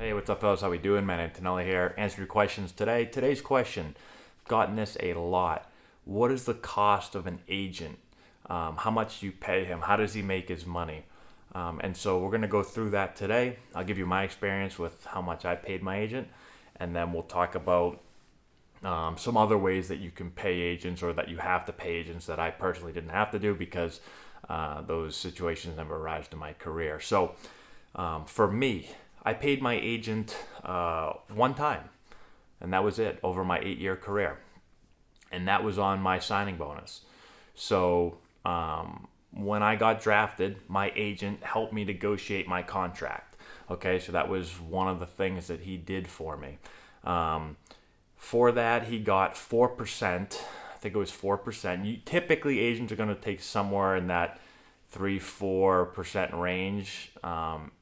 Hey, what's up, fellas? How we doing? Man, Antonelli here. Answer your questions today. Today's question, gotten this a lot. What is the cost of an agent? How much do you pay him? How does he make his money? And so we're going to go through that today. I'll give you my experience with how much I paid my agent, and then we'll talk about some other ways that you can pay agents or that you have to pay agents that I personally didn't have to do because those situations never arose in my career. So for me, I paid my agent one time, and that was it over my 8-year career. And that was on my signing bonus. So when I got drafted, my agent helped me negotiate my contract. Okay, so that was one of the things that he did for me. For that, he got 4%. I think it was 4%. Typically, agents are going to take somewhere in that 3-4% range,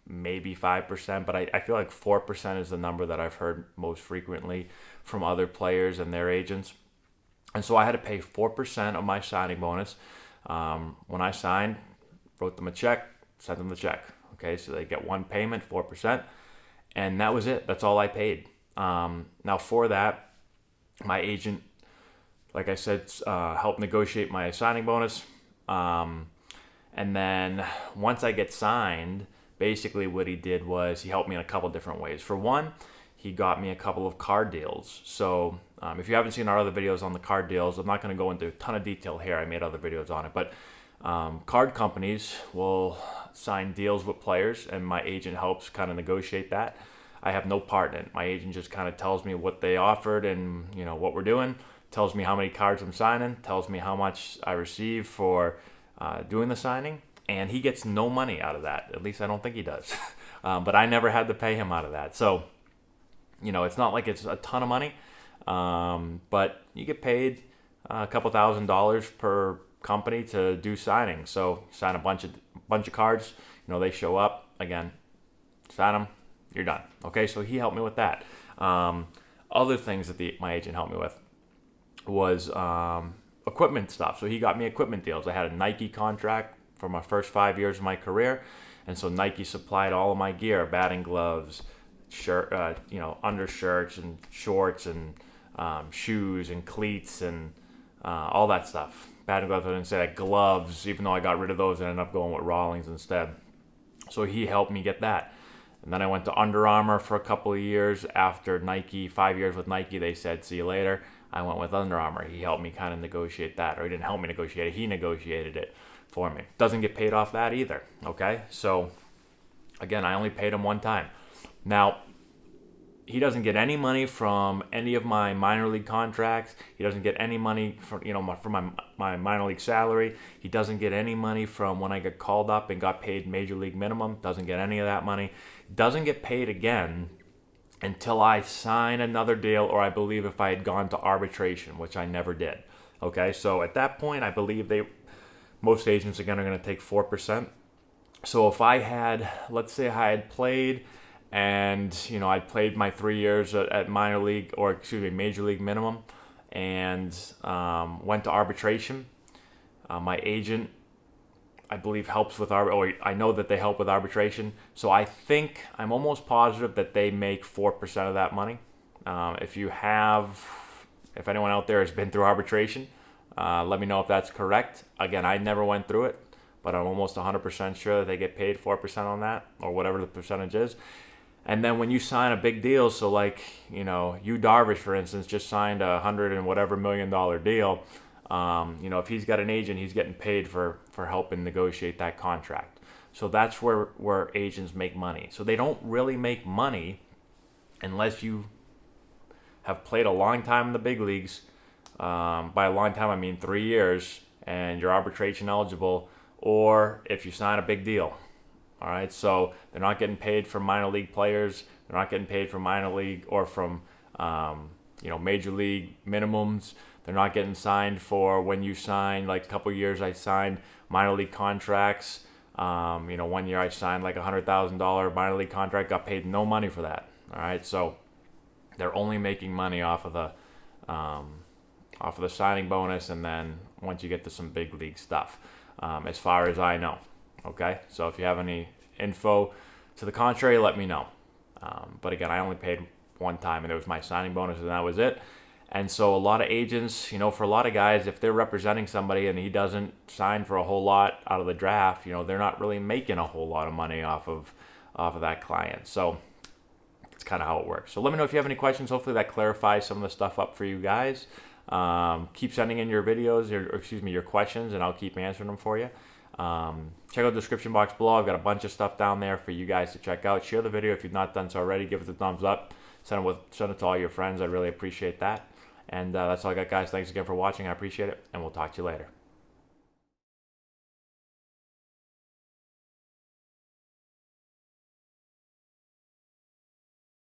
maybe 5%, but I feel like 4% is the number that I've heard most frequently from other players and their agents. And so I had to pay 4% of my signing bonus. When I signed, wrote them a check, sent them the check. Okay, so they get one payment, 4%, and that was it. That's all I paid. Now for that, my agent, like I said, helped negotiate my signing bonus. And then once I get signed, basically what he did was he helped me in a couple different ways. For one, he got me a couple of card deals. So if you haven't seen our other videos on the card deals, I'm not going to go into a ton of detail here. I made other videos on it. But card companies will sign deals with players, and my agent helps kind of negotiate that. I have no part in it. My agent just kind of tells me what they offered and what we're doing, tells me how many cards I'm signing, tells me how much I receive for doing the signing, and he gets no money out of that. At least I don't think he does. But I never had to pay him out of that. So, it's not like it's a ton of money, but you get paid a couple $1,000s per company to do signings. So sign a bunch of cards. They show up again, sign them, you're done. Okay, so he helped me with that. Other things that my agent helped me with was equipment stuff. So he got me equipment deals. I had a Nike contract for my first 5 years of my career, and so Nike supplied all of my gear: batting gloves, shirt, undershirts and shorts, and shoes and cleats and all that stuff. Batting gloves, I didn't say that. Gloves, even though I got rid of those and ended up going with Rawlings instead. So he helped me get that. And then I went to Under Armour for a couple of years. After Nike, 5 years with Nike, they said, see you later. I went with Under Armour. He helped me kind of negotiate that. Or he didn't help me negotiate it. He negotiated it for me. Doesn't get paid off that either. Okay? So, again, I only paid him one time. Now, he doesn't get any money from any of my minor league contracts. He doesn't get any money from my minor league salary. He doesn't get any money from when I got called up and got paid major league minimum. Doesn't get any of that money. Doesn't get paid again until I sign another deal, or I believe if I had gone to arbitration, which I never did. Okay, so at that point, I believe most agents again are going to take 4%. So if I had, let's say I had played, and I played my 3 years at minor league, or major league minimum, and went to arbitration. My agent, I believe, helps with or I know that they help with arbitration. So I'm almost positive that they make 4% of that money. If anyone out there has been through arbitration, let me know if that's correct. Again, I never went through it, but I'm almost 100% sure that they get paid 4% on that, or whatever the percentage is. And then when you sign a big deal, so like, Darvish, for instance, just signed $100 and whatever $1 million deal. If he's got an agent, he's getting paid for helping negotiate that contract. So that's where agents make money. So they don't really make money unless you have played a long time in the big leagues. By a long time, I mean 3 years, and you're arbitration eligible, or if you sign a big deal. All right, so they're not getting paid from minor league players. They're not getting paid from minor league or from major league minimums. They're not getting signed for when you sign. Like a couple of years, I signed minor league contracts. 1 year I signed like $100,000 minor league contract. Got paid no money for that. All right, so they're only making money off of the signing bonus, and then once you get to some big league stuff, as far as I know. Okay, so if you have any info to the contrary, let me know. But again, I only paid one time, and it was my signing bonus, and that was it. And so a lot of agents, for a lot of guys, if they're representing somebody and he doesn't sign for a whole lot out of the draft, they're not really making a whole lot of money off of that client. So that's kind of how it works. So let me know if you have any questions. Hopefully that clarifies some of the stuff up for you guys. Keep sending in your videos, your questions, and I'll keep answering them for you. Check out the description box below. I've got a bunch of stuff down there for you guys to check out. Share the video if you've not done so already. Give it a thumbs up. Send it to all your friends. I really appreciate that. And that's all I got, guys. Thanks again for watching. I appreciate it, and we'll talk to you later.